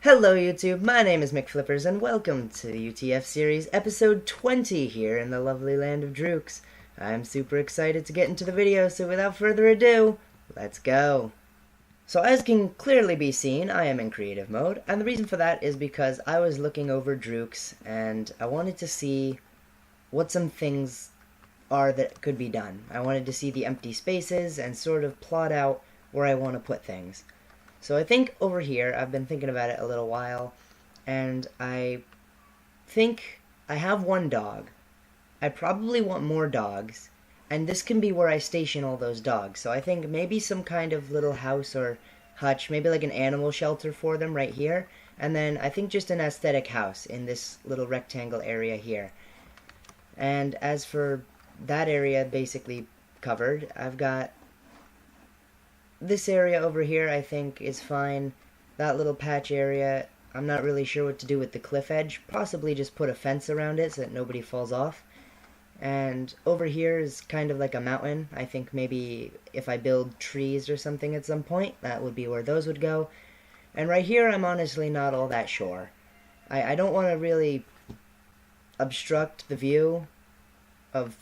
Hello YouTube, my name is McFlippers and welcome to the U.T.F series episode 20 here in the lovely land of Druxe. I'm super excited to get into the video, so without further ado, let's go. So as can clearly be seen, I am in creative mode, and the reason for that is because I was looking over Druxe and I wanted to see what some things are that could be done. I wanted to see the empty spaces and sort of plot out where I want to put things. So I think over here, I've been thinking about it a little while, and I think I have one dog. I probably want more dogs, and this can be where I station all those dogs. So I think maybe some kind of little house or hutch, maybe like an animal shelter for them right here, and then I think just an aesthetic house in this little rectangle area here. And as for that area basically covered, I've got this area over here I think is fine. That little patch area, I'm not really sure what to do with the cliff edge. Possibly just put a fence around it so that nobody falls off. And over here is kind of like a mountain. I think maybe if I build trees or something at some point, that would be where those would go. And right here I'm honestly not all that sure. I don't want to really obstruct the view of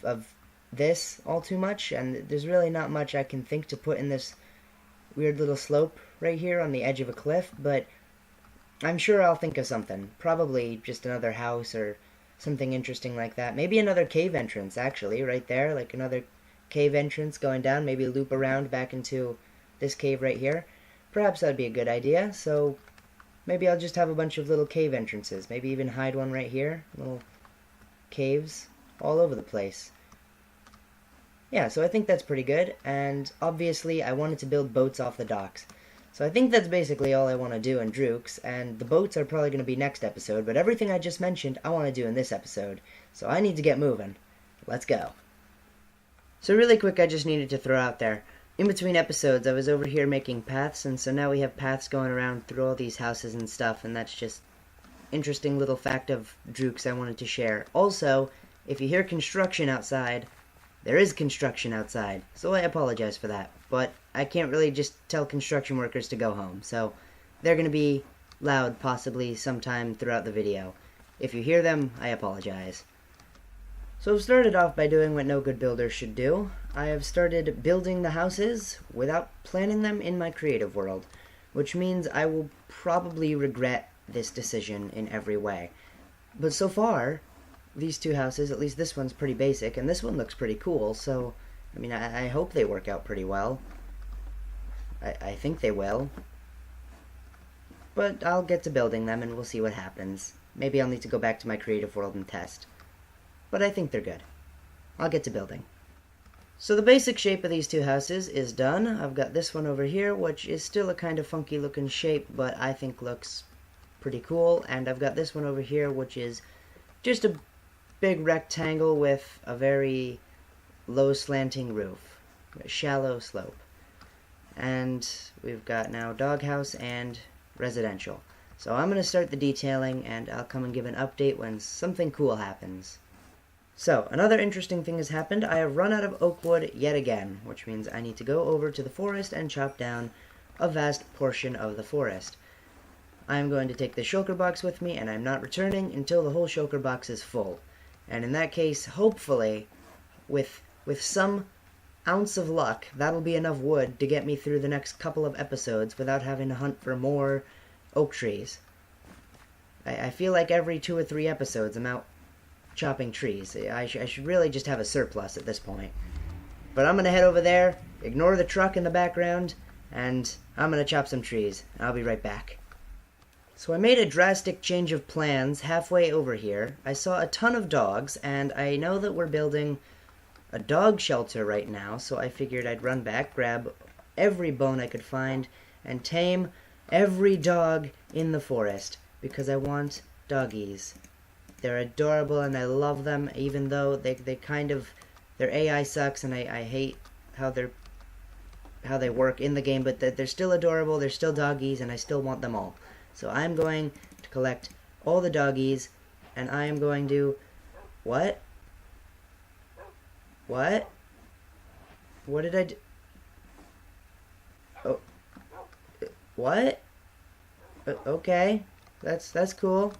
this all too much, and there's really not much I can think to put in this weird little slope right here on the edge of a cliff, but I'm sure I'll think of something. Probably just another house or something interesting like that. Maybe another cave entrance, actually, right there. Like another cave entrance going down. Maybe loop around back into this cave right here. Perhaps that'd be a good idea. So maybe I'll just have a bunch of little cave entrances. Maybe even hide one right here. Little caves all over the place. Yeah, so I think that's pretty good, and obviously I wanted to build boats off the docks. So I think that's basically all I want to do in Druxe, and the boats are probably going to be next episode, but everything I just mentioned I want to do in this episode. So I need to get moving. Let's go. So really quick, I just needed to throw out there, in between episodes I was over here making paths, and so now we have paths going around through all these houses and stuff, and that's just interesting little fact of Druxe I wanted to share. Also, if you hear construction outside, there is construction outside, so I apologize for that. But I can't really just tell construction workers to go home, so they're going to be loud possibly sometime throughout the video. If you hear them, I apologize. So I've started off by doing what no good builder should do. I have started building the houses without planning them in my creative world, which means I will probably regret this decision in every way. But so far, these two houses, at least this one's pretty basic, and this one looks pretty cool, so, I mean, I hope they work out pretty well. I think they will. But I'll get to building them, and we'll see what happens. Maybe I'll need to go back to my creative world and test. But I think they're good. I'll get to building. So the basic shape of these two houses is done. I've got this one over here, which is still a kind of funky looking shape, but I think looks pretty cool. And I've got this one over here, which is just a big rectangle with a very low slanting roof, a shallow slope. And we've got now doghouse and residential. So I'm going to start the detailing, and I'll come and give an update when something cool happens. So, another interesting thing has happened. I have run out of oak wood yet again, which means I need to go over to the forest and chop down a vast portion of the forest. I'm going to take the shulker box with me, and I'm not returning until the whole shulker box is full. And in that case, hopefully, with some ounce of luck, that'll be enough wood to get me through the next couple of episodes without having to hunt for more oak trees. I feel like every 2 or 3 episodes I'm out chopping trees. I should really just have a surplus at this point. But I'm going to head over there, ignore the truck in the background, and I'm going to chop some trees. I'll be right back. So I made a drastic change of plans halfway over here. I saw a ton of dogs, and I know that we're building a dog shelter right now, so I figured I'd run back, grab every bone I could find, and tame every dog in the forest, because I want doggies. They're adorable, and I love them, even though they kind of, their AI sucks, and I hate how they work in the game, but they're still adorable, they're still doggies, and I still want them all. So I'm going to collect all the doggies, and I am going to... What? What? What did I do? Oh. What? Okay, that's cool.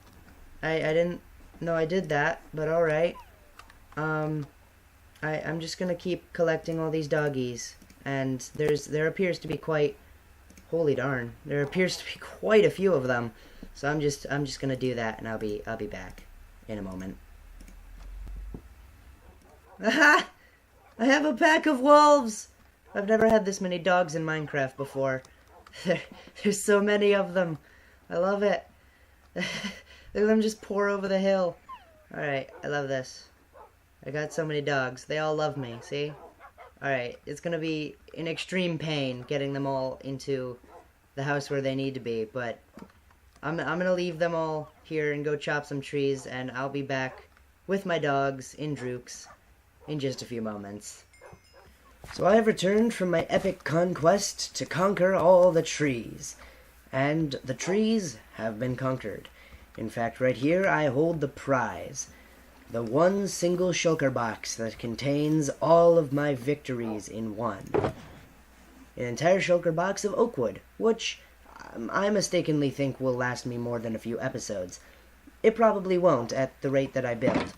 I didn't know I did that, but all right. Um, I'm just gonna keep collecting all these doggies, and there appears to be quite, holy darn, there appears to be quite a few of them. So I'm just gonna do that, and I'll be back in a moment. Aha! I have a pack of wolves. I've never had this many dogs in Minecraft before. There's so many of them. I love it. Look at them just pour over the hill. Alright, I love this. I got so many dogs. They all love me, see? Alright, it's gonna be an extreme pain getting them all into the house where they need to be, but I'm gonna leave them all here and go chop some trees, and I'll be back with my dogs in Druxe in just a few moments. So I have returned from my epic conquest to conquer all the trees. And the trees have been conquered. In fact, right here I hold the prize. The one single shulker box that contains all of my victories in one. An entire shulker box of oak wood, which I mistakenly think will last me more than a few episodes. It probably won't at the rate that I build.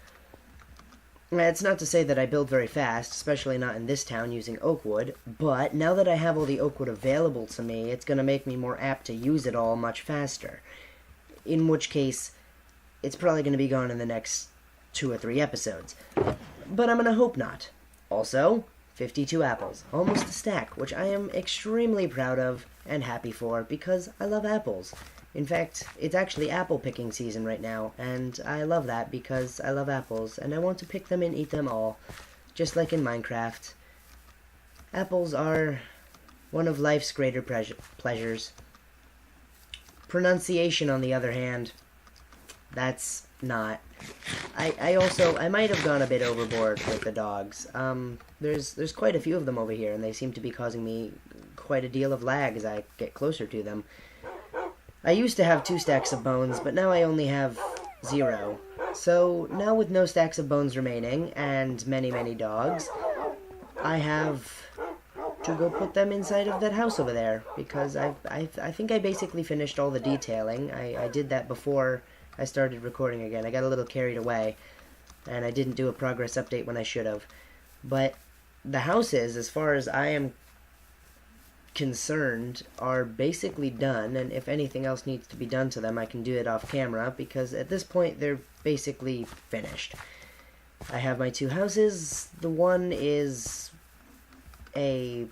It's not to say that I build very fast, especially not in this town using oak wood, but now that I have all the oak wood available to me, it's going to make me more apt to use it all much faster. In which case, it's probably going to be gone in the next 2 or 3 episodes. But I'm going to hope not. Also, 52 apples, almost a stack, which I am extremely proud of and happy for because I love apples. In fact, it's actually apple picking season right now, and I love that because I love apples, and I want to pick them and eat them all, just like in Minecraft. Apples are one of life's greater pleasures. Pronunciation, on the other hand, that's not. I might have gone a bit overboard with the dogs. There's quite a few of them over here, and they seem to be causing me quite a deal of lag as I get closer to them. I used to have 2 stacks of bones, but now I only have 0. So now with no stacks of bones remaining, and many, many dogs, I have to go put them inside of that house over there, because I think I basically finished all the detailing. I did that before I started recording again. I got a little carried away, and I didn't do a progress update when I should have. But the houses, as far as I am concerned, are basically done, and if anything else needs to be done to them, I can do it off camera, because at this point they're basically finished. I have my 2 houses. The one is I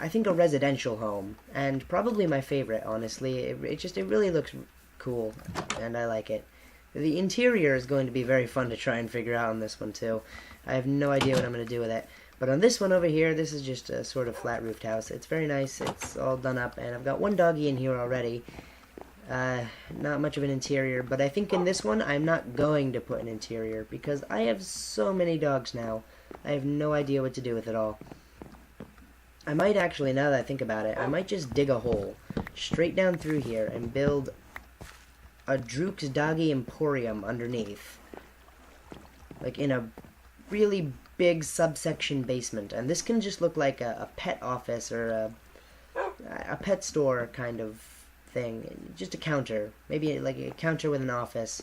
think a residential home, and probably my favorite, honestly. It really looks cool, and I like it. The interior is going to be very fun to try and figure out on this one too. I have no idea what I'm going to do with it. But on this one over here, this is just a sort of flat-roofed house. It's very nice. It's all done up, and I've got 1 doggy in here already. Not much of an interior, but I think in this one, I'm not going to put an interior, because I have so many dogs now. I have no idea what to do with it all. I might actually, now that I think about it, I might just dig a hole straight down through here and build a Druxe Doggy Emporium underneath. Like in a really big subsection basement, and this can just look like a pet office or a pet store kind of thing. Just a counter, maybe like a counter with an office,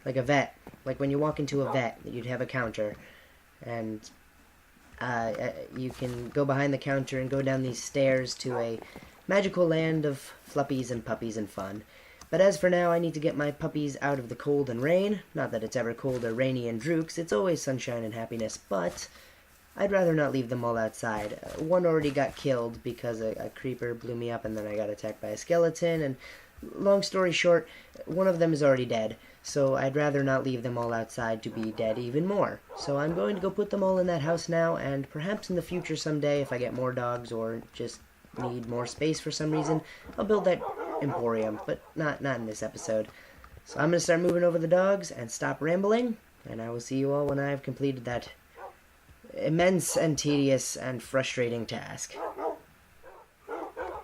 like a vet. Like when you walk into a vet, you'd have a counter, and you can go behind the counter and go down these stairs to a magical land of fluppies and puppies and fun. But as for now, I need to get my puppies out of the cold and rain. Not that it's ever cold or rainy in Druxe, it's always sunshine and happiness, but I'd rather not leave them all outside. One already got killed because a creeper blew me up, and then I got attacked by a skeleton, and long story short, one of them is already dead, so I'd rather not leave them all outside to be dead even more. So I'm going to go put them all in that house now, and perhaps in the future someday, if I get more dogs or just need more space for some reason, I'll build that emporium, but not in this episode. So I'm going to start moving over the dogs and stop rambling, and I will see you all when I have completed that immense and tedious and frustrating task.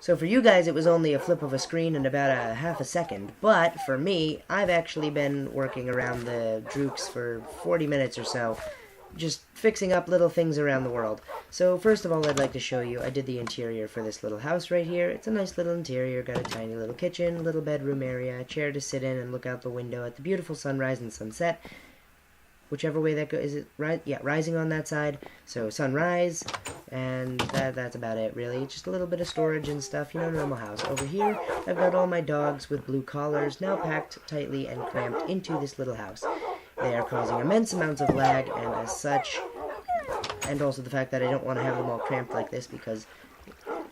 So for you guys, it was only a flip of a screen in about a half a second, but for me, I've actually been working around the Druxe for 40 minutes or so, just fixing up little things around the world. So first of all, I'd like to show you, I did the interior for this little house right here. It's a nice little interior, got a tiny little kitchen, little bedroom area, a chair to sit in and look out the window at the beautiful sunrise and sunset. Whichever way that goes, is it right? Yeah, rising on that side. So sunrise, and that's about it, really. Just a little bit of storage and stuff, you know, normal house. Over here, I've got all my dogs with blue collars, now packed tightly and cramped into this little house. They are causing immense amounts of lag, and as such, and also the fact that I don't want to have them all cramped like this because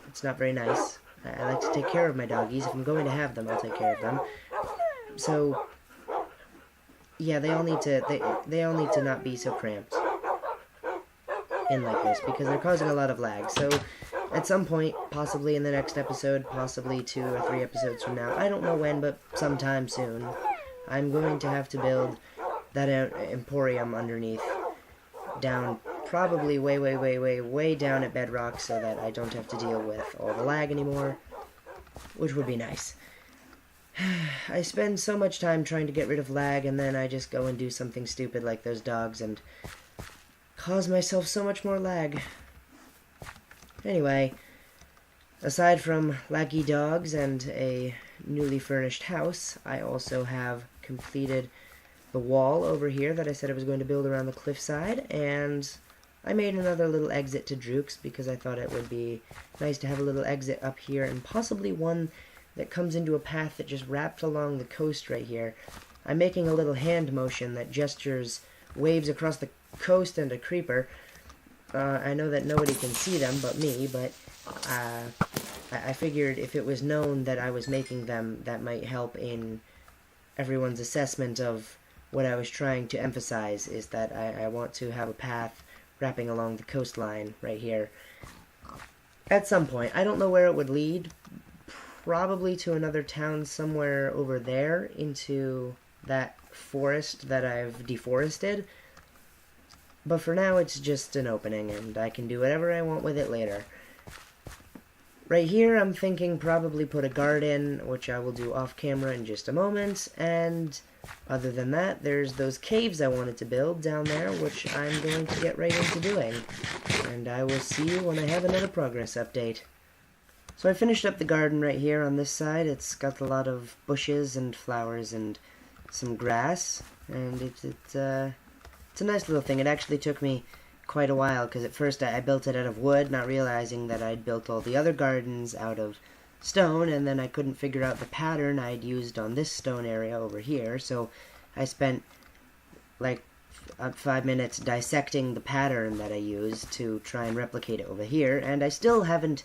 it's not very nice. I like to take care of my doggies. If I'm going to have them, I'll take care of them. So yeah, they all need to not be so cramped in like this because they're causing a lot of lag. So at some point, possibly in the next episode, possibly 2 or 3 episodes from now, I don't know when, but sometime soon, I'm going to have to build that emporium underneath, down probably way down at bedrock so that I don't have to deal with all the lag anymore, which would be nice. I spend so much time trying to get rid of lag, and then I just go and do something stupid like those dogs and cause myself so much more lag. Anyway, aside from laggy dogs and a newly furnished house, I also have completed the wall over here that I said I was going to build around the cliffside, and I made another little exit to Druxe because I thought it would be nice to have a little exit up here, and possibly one that comes into a path that just wrapped along the coast right here. I'm making a little hand motion that gestures waves across the coast and a creeper. I know that nobody can see them but me, but I figured if it was known that I was making them, that might help in everyone's assessment of what I was trying to emphasize, is that I want to have a path wrapping along the coastline right here. At some point, I don't know where it would lead, probably to another town somewhere over there into that forest that I've deforested. But for now, it's just an opening, and I can do whatever I want with it later. Right here, I'm thinking probably put a garden, which I will do off camera in just a moment, and other than that, there's those caves I wanted to build down there, which I'm going to get right into doing. And I will see you when I have another progress update. So I finished up the garden right here on this side. It's got a lot of bushes and flowers and some grass, and it's a nice little thing. It actually took me quite a while, because at first I built it out of wood, not realizing that I'd built all the other gardens out of stone, and then I couldn't figure out the pattern I'd used on this stone area over here, so I spent like 5 minutes dissecting the pattern that I used to try and replicate it over here, and I still haven't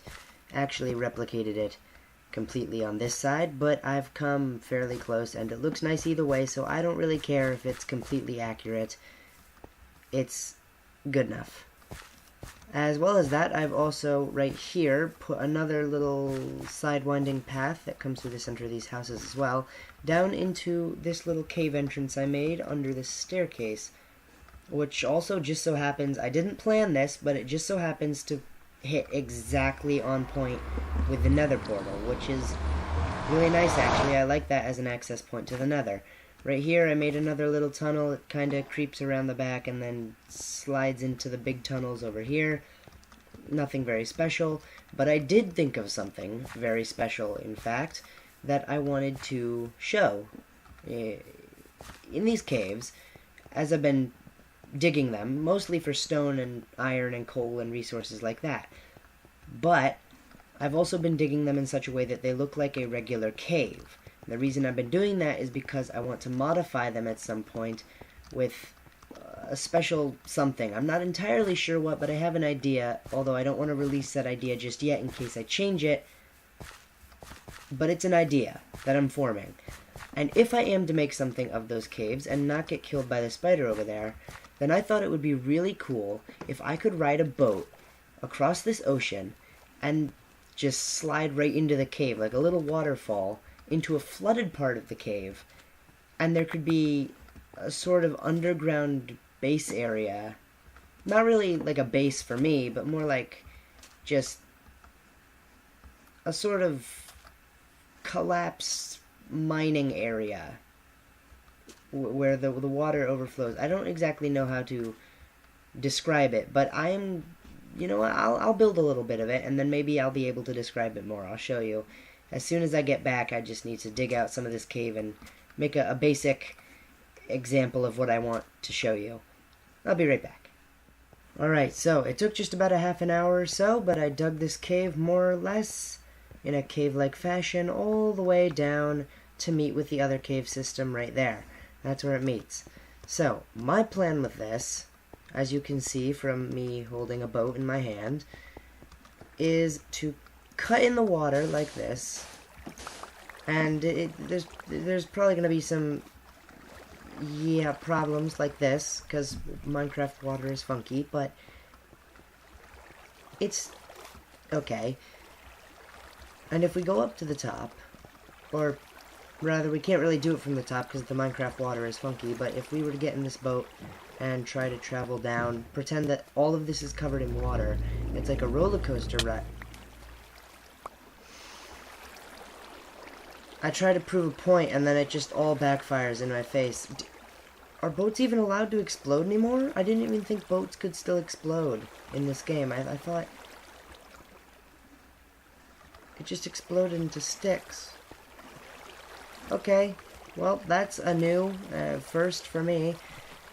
actually replicated it completely on this side, but I've come fairly close, and it looks nice either way, so I don't really care if it's completely accurate. It's good enough. As well as that, I've also, right here, put another little side-winding path that comes through the center of these houses as well, down into this little cave entrance I made under this staircase, which also just so happens, I didn't plan this, but it just so happens to hit exactly on point with the nether portal, which is really nice actually. I like that as an access point to the nether. Right here I made another little tunnel. It kind of creeps around the back and then slides into the big tunnels over here. Nothing very special, but I did think of something very special, in fact, that I wanted to show. In these caves, as I've been digging them, mostly for stone and iron and coal and resources like that. But I've also been digging them in such a way that they look like a regular cave. And the reason I've been doing that is because I want to modify them at some point with a special something. I'm not entirely sure what, but I have an idea, although I don't want to release that idea just yet in case I change it. But it's an idea that I'm forming. And if I am to make something of those caves and not get killed by the spider over there, then I thought it would be really cool if I could ride a boat across this ocean and just slide right into the cave, like a little waterfall, into a flooded part of the cave, and there could be a sort of underground base area. Not really like a base for me, but more like just a sort of collapsed mining area where the water overflows. I don't exactly know how to describe it, but you know what, I'll build a little bit of it, and then maybe I'll be able to describe it more. I'll show you. As soon as I get back, I just need to dig out some of this cave and make a basic example of what I want to show you. I'll be right back. Alright, so it took just about a half an hour or so, but I dug this cave more or less in a cave-like fashion all the way down to meet with the other cave system right there. That's where it meets. So, my plan with this, as you can see from me holding a boat in my hand, is to cut in the water like this, and there's probably going to be some problems like this, because Minecraft water is funky, but it's okay. And if we go up to the top, or rather, we can't really do it from the top because the Minecraft water is funky, but if we were to get in this boat and try to travel down, pretend that all of this is covered in water, it's like a roller coaster ride. I try to prove a point, and then it just all backfires in my face. Are boats even allowed to explode anymore? I didn't even think boats could still explode in this game. I thought it just exploded into sticks. Okay, well, that's a new first for me.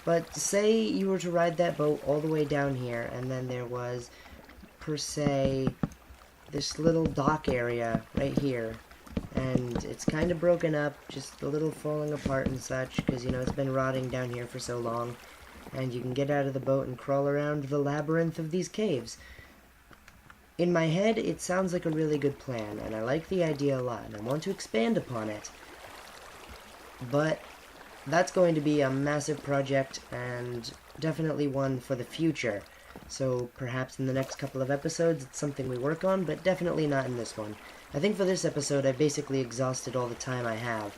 But say you were to ride that boat all the way down here, and then there was, per se, this little dock area right here. And it's kind of broken up, just a little falling apart and such, because, you know, it's been rotting down here for so long. And you can get out of the boat and crawl around the labyrinth of these caves. In my head, it sounds like a really good plan, and I like the idea a lot, and I want to expand upon it. But that's going to be a massive project, and definitely one for the future. So perhaps in the next couple of episodes, it's something we work on, but definitely not in this one. I think for this episode, I basically exhausted all the time I have.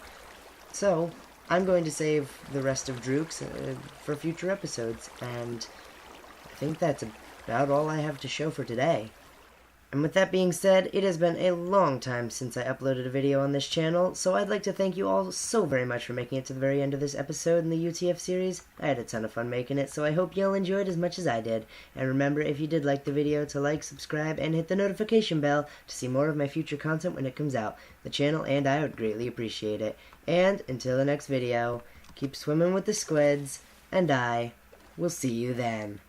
So, I'm going to save the rest of Druxe for future episodes, and I think that's about all I have to show for today. And with that being said, it has been a long time since I uploaded a video on this channel, so I'd like to thank you all so very much for making it to the very end of this episode in the U.T.F series. I had a ton of fun making it, so I hope you all enjoyed as much as I did. And remember, if you did like the video, to like, subscribe, and hit the notification bell to see more of my future content when it comes out. The channel and I would greatly appreciate it. And until the next video, keep swimming with the squids, and I will see you then.